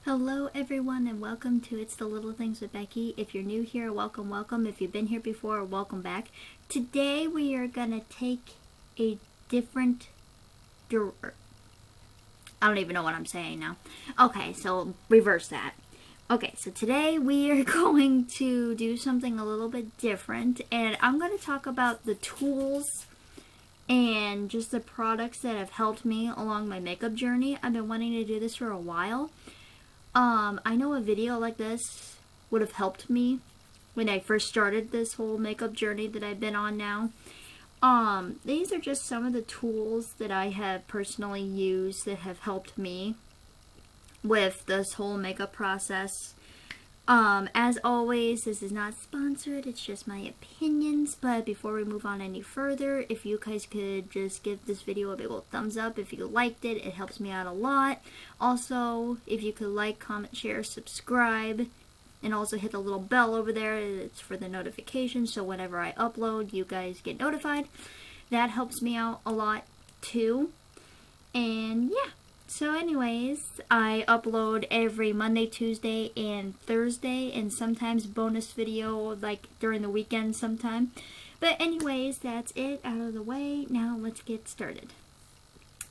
Hello everyone and welcome to It's the Little Things with Becky. If you're new here, welcome, welcome. If you've been here before, welcome back. Today we are going to take a different I don't even know what I'm saying now. Okay, so reverse that. Okay, so today we are going to do something a little bit different, and I'm going to talk about the tools and just the products that have helped me along my makeup journey. I've been wanting to do this for a while. I know a video like this would have helped me when I first started this whole makeup journey that I've been on now. These are just some of the tools that I have personally used that have helped me with this whole makeup process. As always, this is not sponsored, it's just my opinions, but before we move on any further, if you guys could just give this video a big old thumbs up if you liked it, it helps me out a lot. Also, if you could like, comment, share, subscribe, and also hit the little bell over there, it's for the notifications, so whenever I upload, you guys get notified. That helps me out a lot too, and yeah. So anyways, I upload every Monday, Tuesday, and Thursday, and sometimes bonus video like during the weekend sometime. But anyways, that's it out of the way. Now let's get started.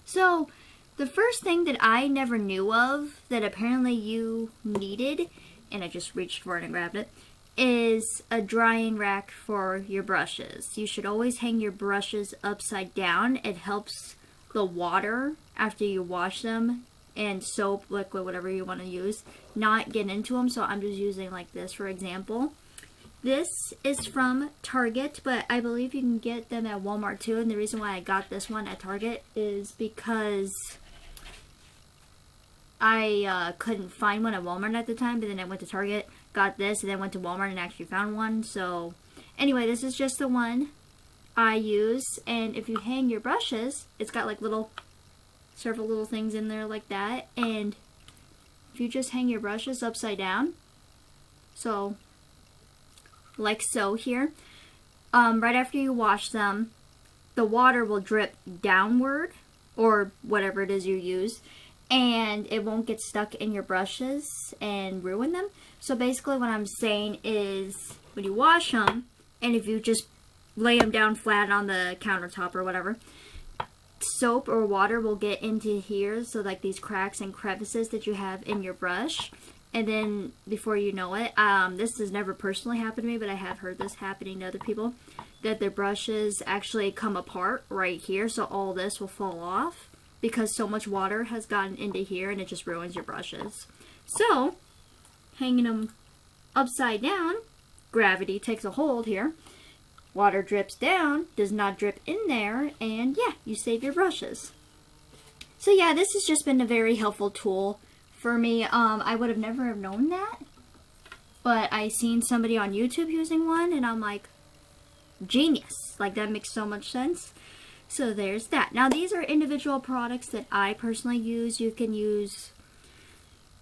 So the first thing that I never knew of that apparently you needed, and I just reached for it and grabbed it, is a drying rack for your brushes. You should always hang your brushes upside down. It helps the water after you wash them and soap, liquid, whatever you want to use, not get into them. So I'm just using like this for example. This is from Target, but I believe you can get them at Walmart too, and the reason why I got this one at Target is because I couldn't find one at Walmart at the time, but then I went to Target, got this, and then went to Walmart and actually found one. So anyway, this is just the one I use, and if you hang your brushes, it's got like several little things in there like that, and if you just hang your brushes upside down, so like so here, right after you wash them, the water will drip downward, or whatever it is you use, and it won't get stuck in your brushes and ruin them. So basically what I'm saying is when you wash them, and if you just lay them down flat on the countertop or whatever, soap or water will get into here, so like these cracks and crevices that you have in your brush, and then before you know it, this has never personally happened to me, but I have heard this happening to other people, that their brushes actually come apart right here, so all this will fall off because so much water has gotten into here and it just ruins your brushes. So hanging them upside down, gravity takes a hold here. Water drips down, does not drip in there, and yeah, you save your brushes. So yeah, this has just been a very helpful tool for me. I would have never have known that, but I seen somebody on YouTube using one, and I'm like, genius. Like, that makes so much sense. So there's that. Now, these are individual products that I personally use. You can use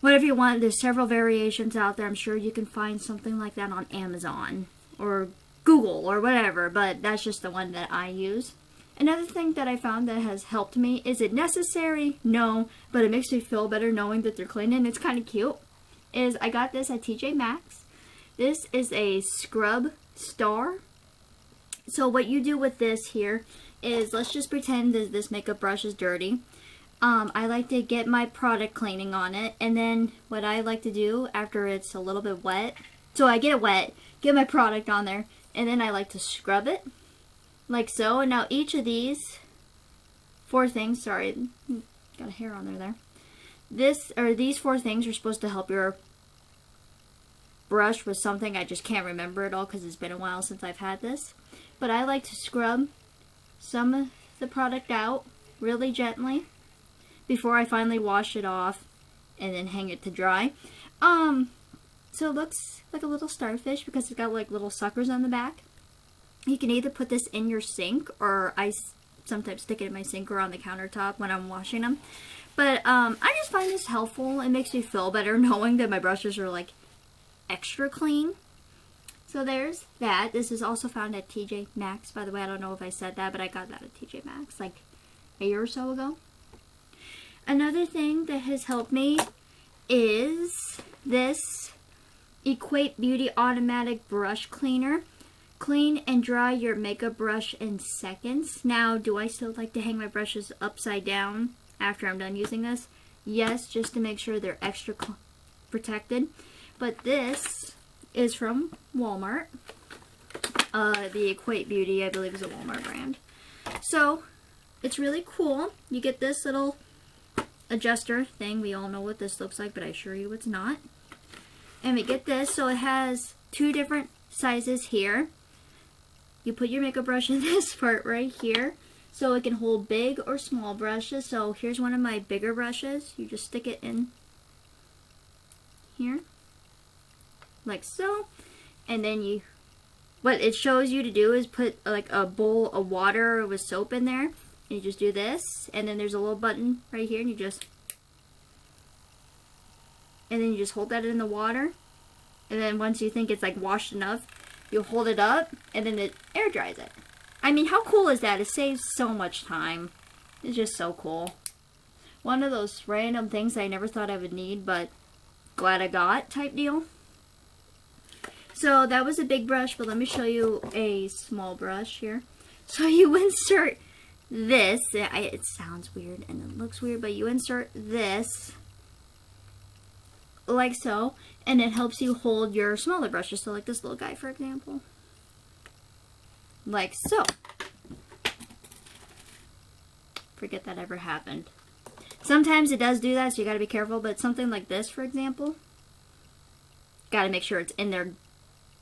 whatever you want. There's several variations out there. I'm sure you can find something like that on Amazon or Google or whatever, but that's just the one that I use. Another thing that I found that has helped me, is it necessary? No, but it makes me feel better knowing that they're clean, and it's kind of cute, is I got this at TJ Maxx. This is a scrub star. So what you do with this here is, let's just pretend that this makeup brush is dirty. I like to get my product cleaning on it, and then what I like to do after it's a little bit wet, so I get it wet, get my product on there, and then I like to scrub it, like so. And now each of these four things, sorry, got a hair on there. These four things are supposed to help your brush with something. I just can't remember it all because it's been a while since I've had this. But I like to scrub some of the product out really gently before I finally wash it off and then hang it to dry. So it looks like a little starfish because it's got like little suckers on the back. You can either put this in your sink, or I sometimes stick it in my sink or on the countertop when I'm washing them. But I just find this helpful. It makes me feel better knowing that my brushes are like extra clean. So there's that. This is also found at TJ Maxx, by the way. I don't know if I said that, but I got that at TJ Maxx like a year or so ago. Another thing that has helped me is this Equate Beauty Automatic Brush Cleaner. Clean and dry your makeup brush in seconds. Now, do I still like to hang my brushes upside down after I'm done using this? Yes, just to make sure they're extra protected. But this is from Walmart. The Equate Beauty, I believe, is a Walmart brand. So, it's really cool. You get this little adjuster thing. We all know what this looks like, but I assure you it's not. And we get this, so it has 2 different sizes here. You put your makeup brush in this part right here, so it can hold big or small brushes. So here's one of my bigger brushes. You just stick it in here, like so. And then what it shows you to do is put like a bowl of water with soap in there. And you just do this, and then there's a little button right here, and you just hold that in the water. And then once you think it's like washed enough, you hold it up, and then it air dries it. I mean, how cool is that? It saves so much time. It's just so cool. One of those random things I never thought I would need, but glad I got type deal. So that was a big brush, but let me show you a small brush here. So you insert this. It sounds weird and it looks weird, but you insert this like so, and it helps you hold your smaller brushes. So like this little guy, for example, like so. Forget that ever happened. Sometimes it does do that, so you got to be careful, but something like this, for example, got to make sure it's in there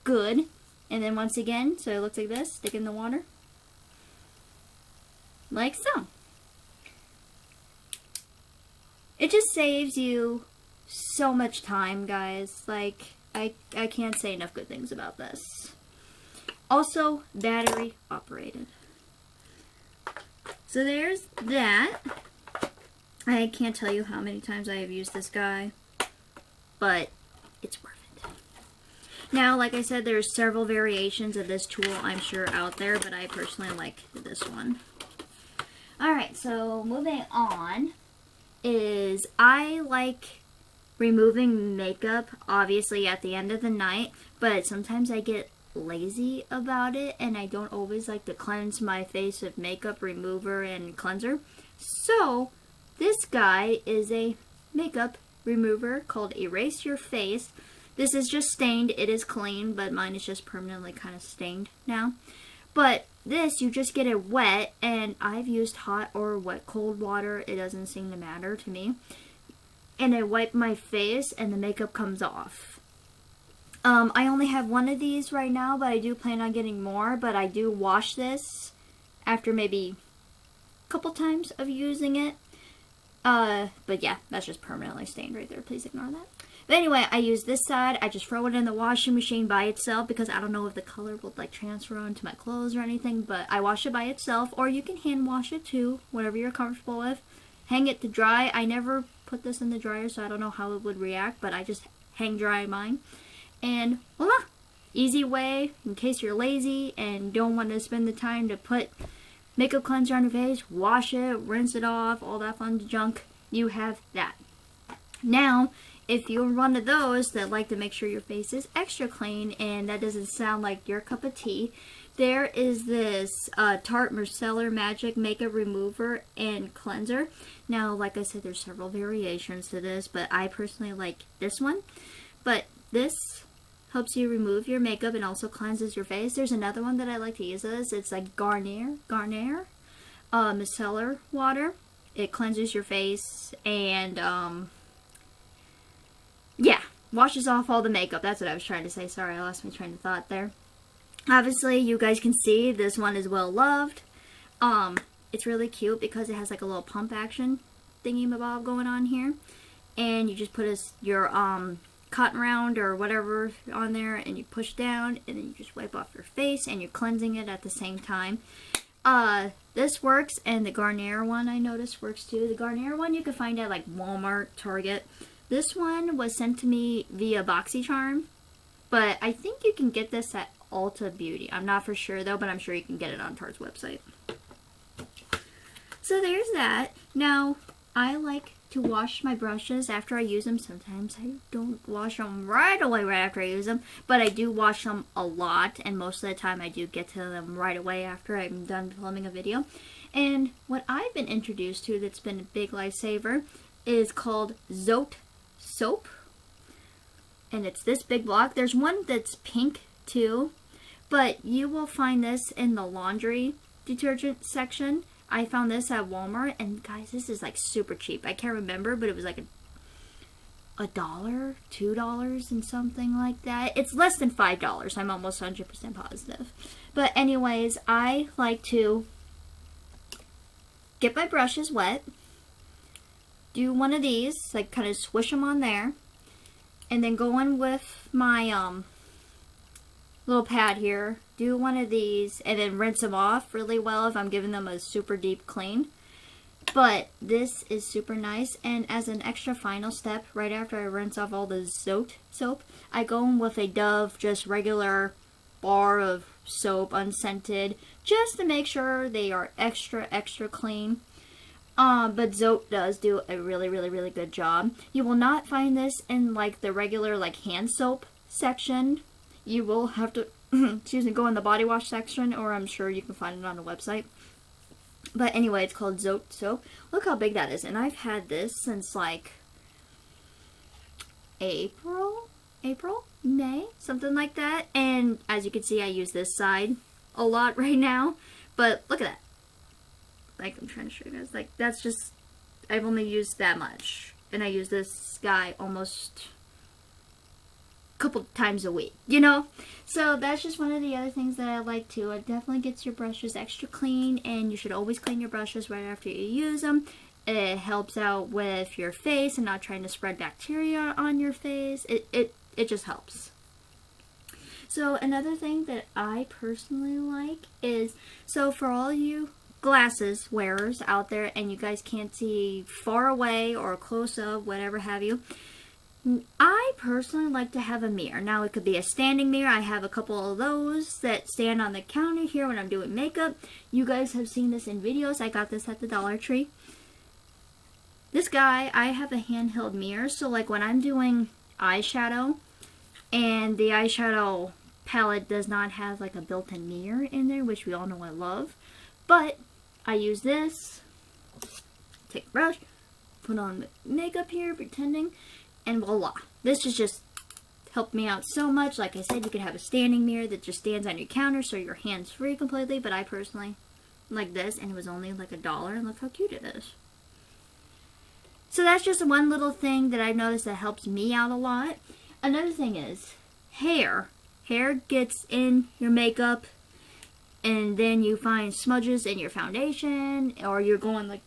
good. And then once again, so it looks like this, stick in the water like so. It just saves you so much time, guys. Like, I can't say enough good things about this. Also, battery operated. So there's that. I can't tell you how many times I have used this guy, but it's worth it. Now, like I said, there's several variations of this tool, I'm sure, out there, but I personally like this one. Alright, so moving on is I like removing makeup, obviously, at the end of the night, but sometimes I get lazy about it, and I don't always like to cleanse my face with makeup remover and cleanser. So, this guy is a makeup remover called Erase Your Face. This is just stained. It is clean, but mine is just permanently kind of stained now. But this, you just get it wet, and I've used hot or wet cold water. It doesn't seem to matter to me. And I wipe my face, and the makeup comes off. I only have one of these right now, but I do plan on getting more. But I do wash this after maybe a couple times of using it. But yeah, that's just permanently stained right there. Please ignore that. But anyway, I use this side. I just throw it in the washing machine by itself because I don't know if the color will like transfer onto my clothes or anything. But I wash it by itself, or you can hand wash it too, whatever you're comfortable with. Hang it to dry. I never put this in the dryer, so I don't know how it would react, but I just hang dry mine. And voila! Easy way, in case you're lazy and don't want to spend the time to put makeup cleanser on your face, wash it, rinse it off, all that fun junk. You have that. Now, if you're one of those that like to make sure your face is extra clean and that doesn't sound like your cup of tea, there is this Tarte Micellar Magic Makeup Remover and Cleanser. Now, like I said, there's several variations to this, but I personally like this one. But this helps you remove your makeup and also cleanses your face. There's another one that I like to use this. It's like Garnier Micellar Water. It cleanses your face and yeah, washes off all the makeup. That's what I was trying to say. Sorry, I lost my train of thought there. Obviously, you guys can see this one is well loved. It's really cute because it has like a little pump action thingy-mabob going on here. And you just put your cotton round or whatever on there, and you push down, and then you just wipe off your face, and you're cleansing it at the same time. This works, and the Garnier one I noticed works too. The Garnier one you can find at like Walmart, Target. This one was sent to me via BoxyCharm, but I think you can get this at Ulta Beauty. I'm not for sure though, but I'm sure you can get it on Tarte's website. So there's that. Now, I like to wash my brushes after I use them. Sometimes I don't wash them right away right after I use them, but I do wash them a lot, and most of the time I do get to them right away after I'm done filming a video. And what I've been introduced to that's been a big lifesaver is called Zote soap. And it's this big block. There's one that's pink too, but you will find this in the laundry detergent section. I found this at Walmart, and guys, this is like super cheap. I can't remember, but it was like $1, $2 and something like that. It's less than $5. I'm almost 100% positive. But anyways, I like to get my brushes wet, do one of these, like kind of swish them on there, and then go in with my little pad here, do one of these, and then rinse them off really well if I'm giving them a super deep clean. But this is super nice, and as an extra final step, right after I rinse off all the Zote soap, I go in with a Dove, just regular bar of soap, unscented, just to make sure they are extra clean. But Zote does do a really good job. You will not find this in like the regular like hand soap section. You will have to excuse me, go in the body wash section, or I'm sure you can find it on the website. But anyway, it's called Zote soap. Look how big that is, and I've had this since like April, May, something like that. And as you can see, I use this side a lot right now. But look at that. Like, I'm trying to show you guys. Like, that's just, I've only used that much. And I use this guy almost a couple times a week, you know? So that's just one of the other things that I like too. It definitely gets your brushes extra clean, and you should always clean your brushes right after you use them. It helps out with your face and not trying to spread bacteria on your face. It just helps. So another thing that I personally like is, so for all you glasses wearers out there and you guys can't see far away or close up, whatever have you, I personally like to have a mirror. Now it could be a standing mirror. I have a couple of those that stand on the counter here when I'm doing makeup. You guys have seen this in videos. I got this at the Dollar Tree. This guy, I have a handheld mirror, so like when I'm doing eyeshadow and the eyeshadow palette does not have like a built-in mirror in there, which we all know I love, but I use this, take a brush, put on makeup here, pretending, and voila. This has just helped me out so much. Like I said, you could have a standing mirror that just stands on your counter so your hand's free completely, but I personally like this, and it was only like $1, and look how cute it is. So that's just one little thing that I've noticed that helps me out a lot. Another thing is hair. Hair gets in your makeup, and then you find smudges in your foundation, or you're going like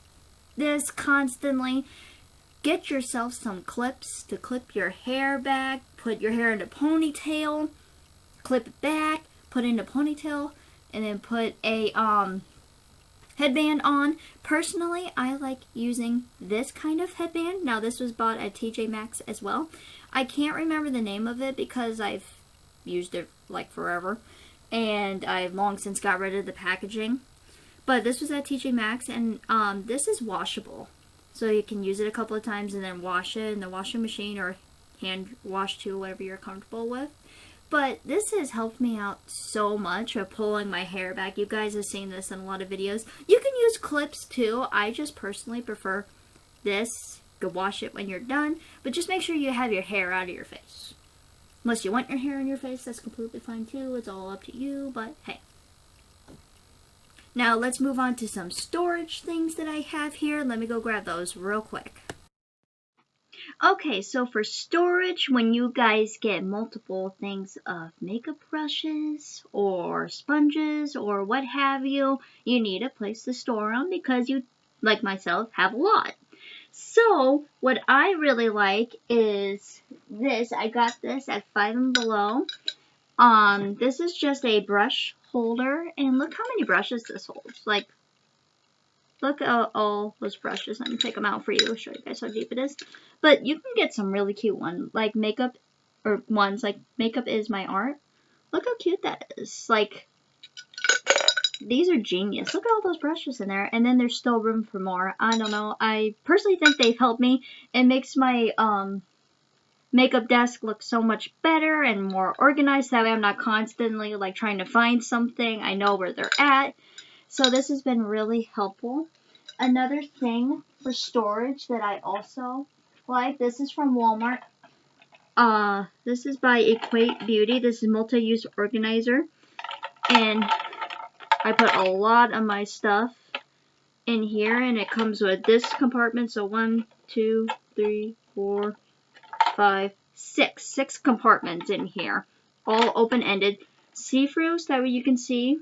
this constantly. Get yourself some clips to clip your hair back. Put your hair in a ponytail, clip it back, put it in a ponytail, and then put a headband on. Personally, I like using this kind of headband. Now, this was bought at TJ Maxx as well. I can't remember the name of it because I've used it like forever, and I've long since got rid of the packaging. But this was at TJ Maxx, and this is washable. So you can use it a couple of times and then wash it in the washing machine or hand wash too, whatever you're comfortable with. But this has helped me out so much of pulling my hair back. You guys have seen this in a lot of videos. You can use clips too. I just personally prefer this. You can wash it when you're done, but just make sure you have your hair out of your face. Unless you want your hair in your face, that's completely fine too. It's all up to you, but hey. Now let's move on to some storage things that I have here. Let me go grab those real quick. Okay, so for storage, when you guys get multiple things of makeup brushes or sponges or what have you, you need a place to store them because you, like myself, have a lot. So what I really like is this. I got this at Five and Below. This is just a brush holder, and look how many brushes this holds. Like, look at all those brushes. Let me take them out for you, show you guys how deep it is. But you can get some really cute ones, like makeup, or ones like Makeup Is My Art. Look how cute that is. Like, these are genius. Look at all those brushes in there, and then there's still room for more. I don't know. I personally think they've helped me. It makes my makeup desk look so much better and more organized. That way I'm not constantly like trying to find something. I know where they're at. So this has been really helpful. Another thing for storage that I also like, this is from Walmart. This is by Equate Beauty. This is multi-use organizer. And I put a lot of my stuff in here, and it comes with this compartment. So 1, 2, 3, 4, 5, 6. 6 compartments in here. All open-ended. See-through, so that way you can see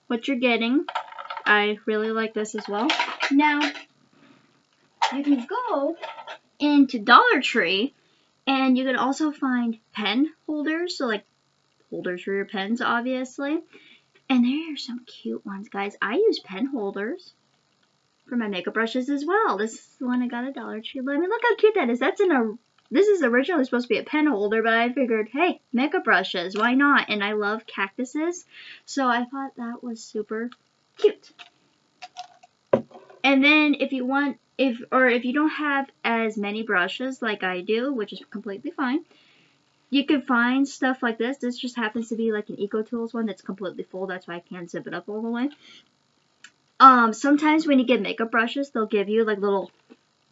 what you're getting. I really like this as well. Now, you can go into Dollar Tree, and you can also find pen holders. So, like, holders for your pens, obviously. And there are some cute ones, guys. I use pen holders for my makeup brushes as well. This is the one I got at Dollar Tree. I mean, look how cute that is. This is originally supposed to be a pen holder, but I figured, hey, makeup brushes, why not? And I love cactuses, so I thought that was super cute. And then if you don't have as many brushes like I do, which is completely fine, you can find stuff like this. This just happens to be like an EcoTools one that's completely full. That's why I can't zip it up all the way. Sometimes when you get makeup brushes, they'll give you like little,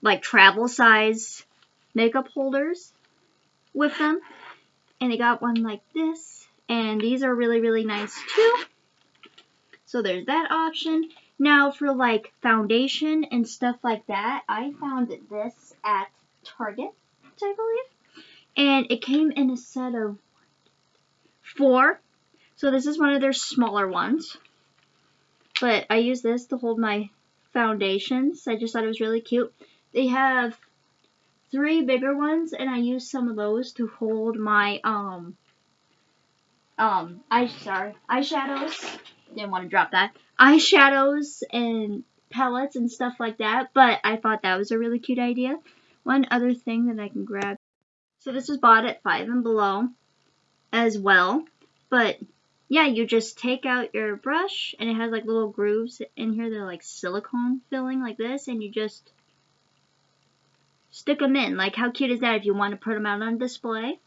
like travel size makeup holders with them. And they got one like this. And these are really, really nice too. So there's that option. Now for like foundation and stuff like that, I found this at Target, I believe. And it came in a set of 4. So this is one of their smaller ones. But I use this to hold my foundations. I just thought it was really cute. They have 3 bigger ones, and I use some of those to hold my eyeshadows. Didn't want to drop that. Eyeshadows and palettes and stuff like that, but I thought that was a really cute idea. One other thing that I can grab. So this was bought at Five and Below as well, but yeah, you just take out your brush, and it has like little grooves in here that are like silicone filling like this, and you just stick them in. Like, how cute is that if you want to put them out on display?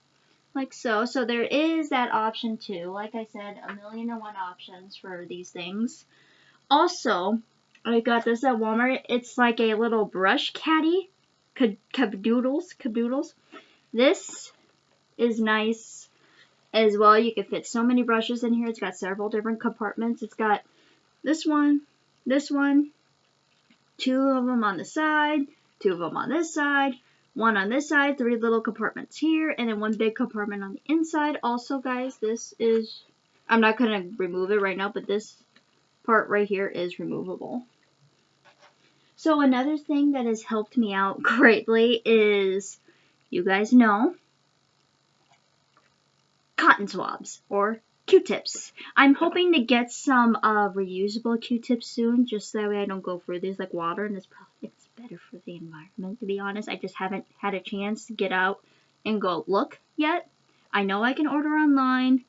Like so. So there is that option too. Like I said, 1,000,001 options for these things. Also, I got this at Walmart. It's like a little brush caddy. Caboodles. This is nice as well. You can fit so many brushes in here. It's got several different compartments. It's got this one, 2 of them on the side, 2 of them on this side, 1 on this side, 3 little compartments here, and then 1 big compartment on the inside. Also, guys, this is, I'm not going to remove it right now, but this part right here is removable. So another thing that has helped me out greatly is, you guys know, cotton swabs or Q-tips. I'm hoping to get some reusable Q-tips soon, just that way I don't go through these like water, and it's better for the environment, to be honest. I just haven't had a chance to get out and go look yet. I know I can order online,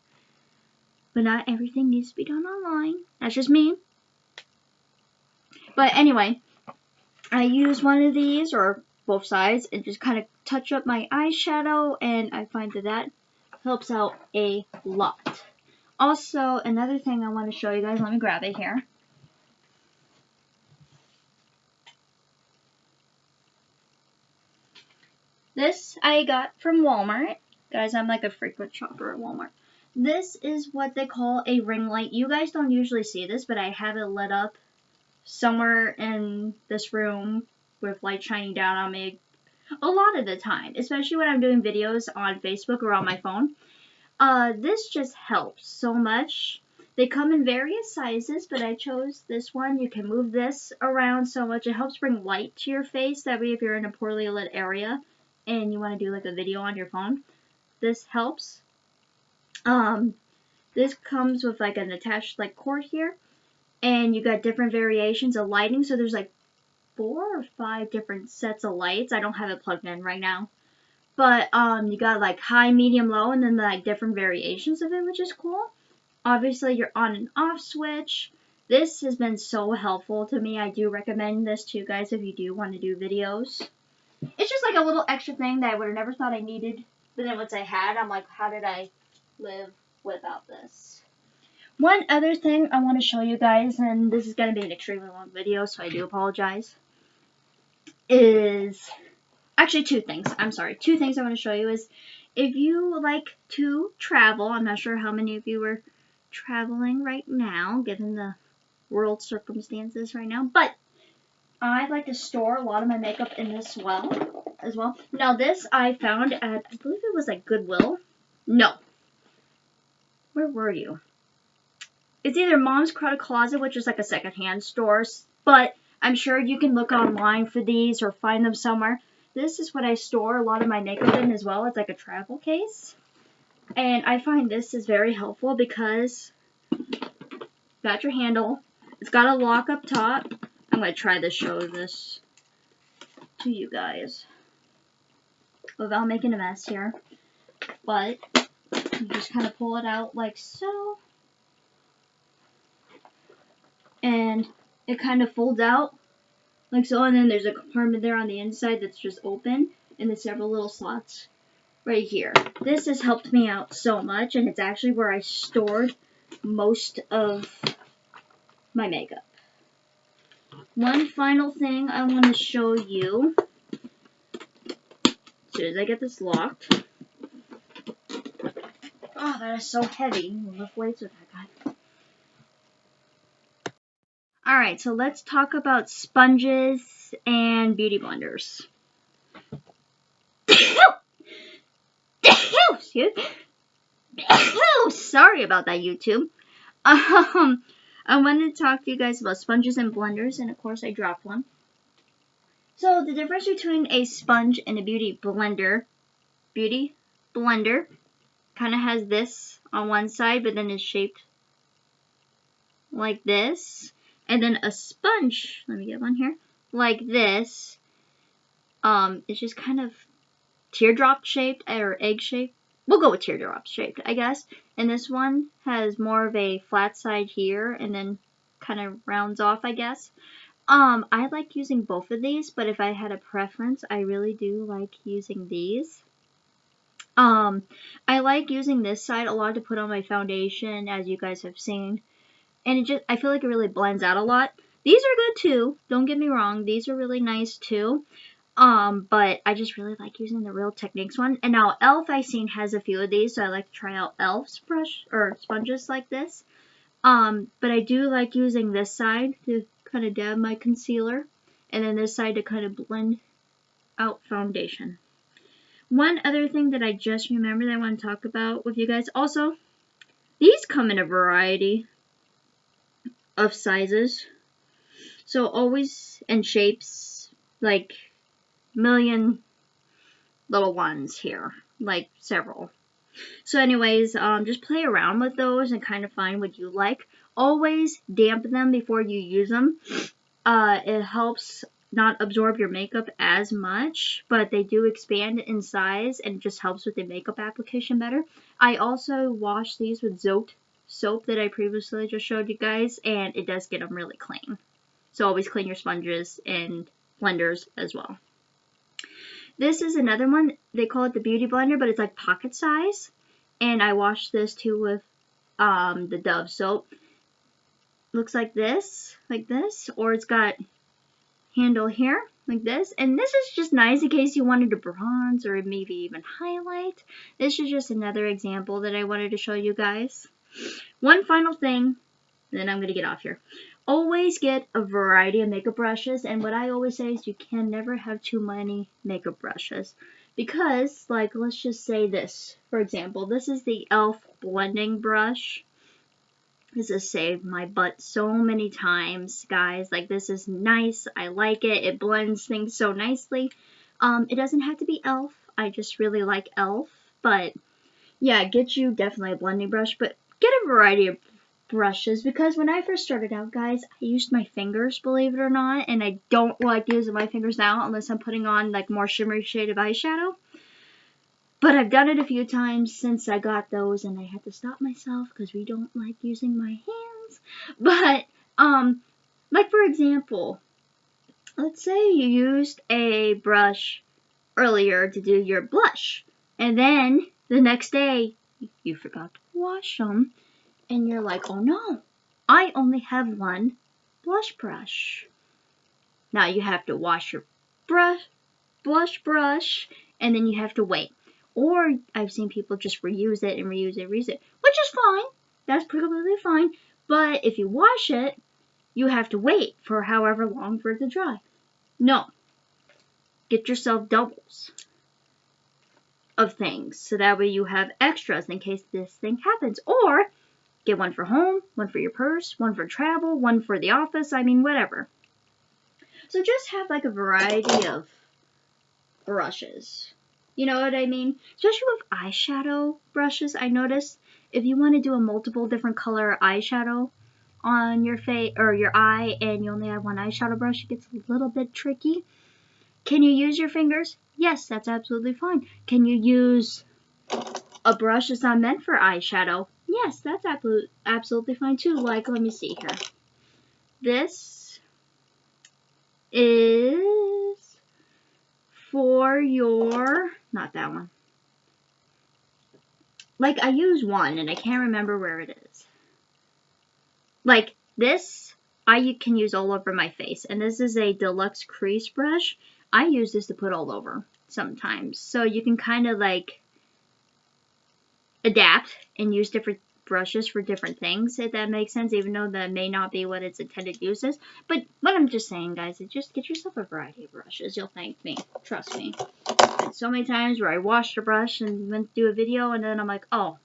but not everything needs to be done online. That's just me. But anyway, I use one of these, or both sides, and just kind of touch up my eyeshadow, and I find that helps out a lot. Also, another thing I want to show you guys, let me grab it here. This I got from Walmart. Guys, I'm like a frequent shopper at Walmart. This is what they call a ring light. You guys don't usually see this, but I have it lit up somewhere in this room with light shining down on me a lot of the time, especially when I'm doing videos on Facebook or on my phone. This just helps so much. They come in various sizes, but I chose this one. You can move this around so much. It helps bring light to your face. That way if you're in a poorly lit area and you want to do like a video on your phone, this helps. This comes with like an attached like cord here, and you got different variations of lighting. So there's like 4 or 5 different sets of lights. I don't have it plugged in right now. But you got like high, medium, low, and then like different variations of it, which is cool. Obviously, your on and off switch. This has been so helpful to me. I do recommend this to you guys if you do want to do videos. It's just like a little extra thing that I would have never thought I needed. But then once I had, I'm like, how did I live without this? One other thing I want to show you guys, and this is going to be an extremely long video, so I do apologize, is actually two things. I'm sorry. Two things I want to show you is if you like to travel, I'm not sure how many of you are traveling right now, given the world circumstances right now, but I like to store a lot of my makeup in this as well. Now this I found at, I believe it was like Goodwill. No. Where were you? It's either Mom's Crowded Closet, which is like a secondhand store, but I'm sure you can look online for these or find them somewhere. This is what I store a lot of my makeup in as well. It's like a travel case. And I find this is very helpful because got your handle. It's got a lock up top. I'm going to try to show this to you guys without making a mess here. But you just kind of pull it out like so. And it kind of folds out like so. And then there's a compartment there on the inside that's just open. And there's several little slots right here. This has helped me out so much. And it's actually where I stored most of my makeup. One final thing I want to show you. As soon as I get this locked. Oh, that is so heavy. Lift weights with that guy. Alright, so let's talk about sponges and beauty blenders. Excuse me. Sorry about that, YouTube. I wanted to talk to you guys about sponges and blenders, and of course I dropped one. So the difference between a sponge and a beauty blender kind of has this on one side, but then it's shaped like this. And then a sponge, let me get one here, like this. It's just kind of teardrop shaped or egg shaped. We'll go with teardrop shaped, I guess. And this one has more of a flat side here and then kind of rounds off, I guess. I like using both of these, but if I had a preference, I really do like using these. I like using this side a lot to put on my foundation, as you guys have seen. And I feel like it really blends out a lot. These are good too, don't get me wrong, these are really nice too. But I just really like using the Real Techniques one. And now e.l.f. I've seen has a few of these, so I like to try out e.l.f.'s brush or sponges like this. But I do like using this side to kind of dab my concealer, and then this side to kind of blend out foundation. One other thing that I just remembered that I want to talk about with you guys. Also, these come in a variety of sizes. So always, and shapes, like million little ones here, like several. So anyways, just play around with those and kind of find what you like. Always dampen them before you use them. It helps not absorb your makeup as much, but they do expand in size and it just helps with the makeup application better. I also wash these with Zote soap that I previously just showed you guys, and it does get them really clean. So always clean your sponges and blenders as well. This is another one. They call it the Beauty Blender, but it's like pocket size. And I washed this too with the Dove soap. Looks like this, or it's got handle here, like this. And this is just nice in case you wanted to bronze or maybe even highlight. This is just another example that I wanted to show you guys. One final thing, then I'm going to get off here. Always get a variety of makeup brushes, and what I always say is you can never have too many makeup brushes, because, like, let's just say this, for example, this is the e.l.f. blending brush. This has saved my butt so many times, guys. Like, this is nice. I like it. It blends things so nicely. It doesn't have to be e.l.f. I just really like e.l.f. But, yeah, get you definitely a blending brush, but get a variety of brushes, because when I first started out, guys, I used my fingers, believe it or not, and I don't like using my fingers now unless I'm putting on like more shimmery shade of eyeshadow. But I've done it a few times since I got those, and I had to stop myself because we don't like using my hands. But, like for example, let's say you used a brush earlier to do your blush, and then the next day you forgot to wash them, and you're like, oh no, I only have one blush brush. Now you have to wash your blush brush, and then you have to wait. Or I've seen people just reuse it and reuse it, which is fine. That's perfectly fine. But if you wash it, you have to wait for however long for it to dry. No. Get yourself doubles of things, so that way you have extras in case this thing happens. Or get one for home, one for your purse, one for travel, one for the office, I mean, whatever. So just have like a variety of brushes. You know what I mean? Especially with eyeshadow brushes, I noticed if you want to do a multiple different color eyeshadow on your face or your eye and you only have one eyeshadow brush, it gets a little bit tricky. Can you use your fingers? Yes, that's absolutely fine. Can you use a brush that's not meant for eyeshadow? Yes, that's absolutely fine too. Like, let me see here. This is for your, not that one. Like, I use one and I can't remember where it is. Like, this, I can use all over my face. And this is a deluxe crease brush. I use this to put all over sometimes. So you can kind of like adapt and use different brushes for different things, if that makes sense, even though that may not be what its intended use is. But what I'm just saying, guys, is just get yourself a variety of brushes. You'll thank me. Trust me. And so many times where I washed a brush and went to do a video and then I'm like, oh,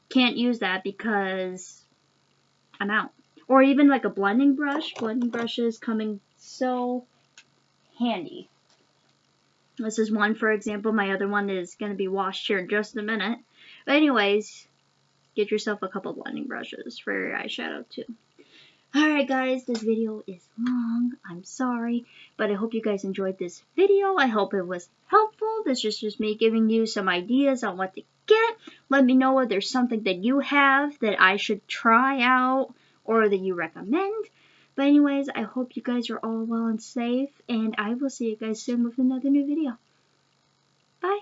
can't use that because I'm out. Or even like a blending brush. Blending brushes come in so handy. This is one, for example. My other one is going to be washed here in just a minute. But anyways, get yourself a couple blending brushes for your eyeshadow too. Alright guys, this video is long. I'm sorry. But I hope you guys enjoyed this video. I hope it was helpful. This is just me giving you some ideas on what to get. Let me know if there's something that you have that I should try out or that you recommend. But anyways, I hope you guys are all well and safe. And I will see you guys soon with another new video. Bye.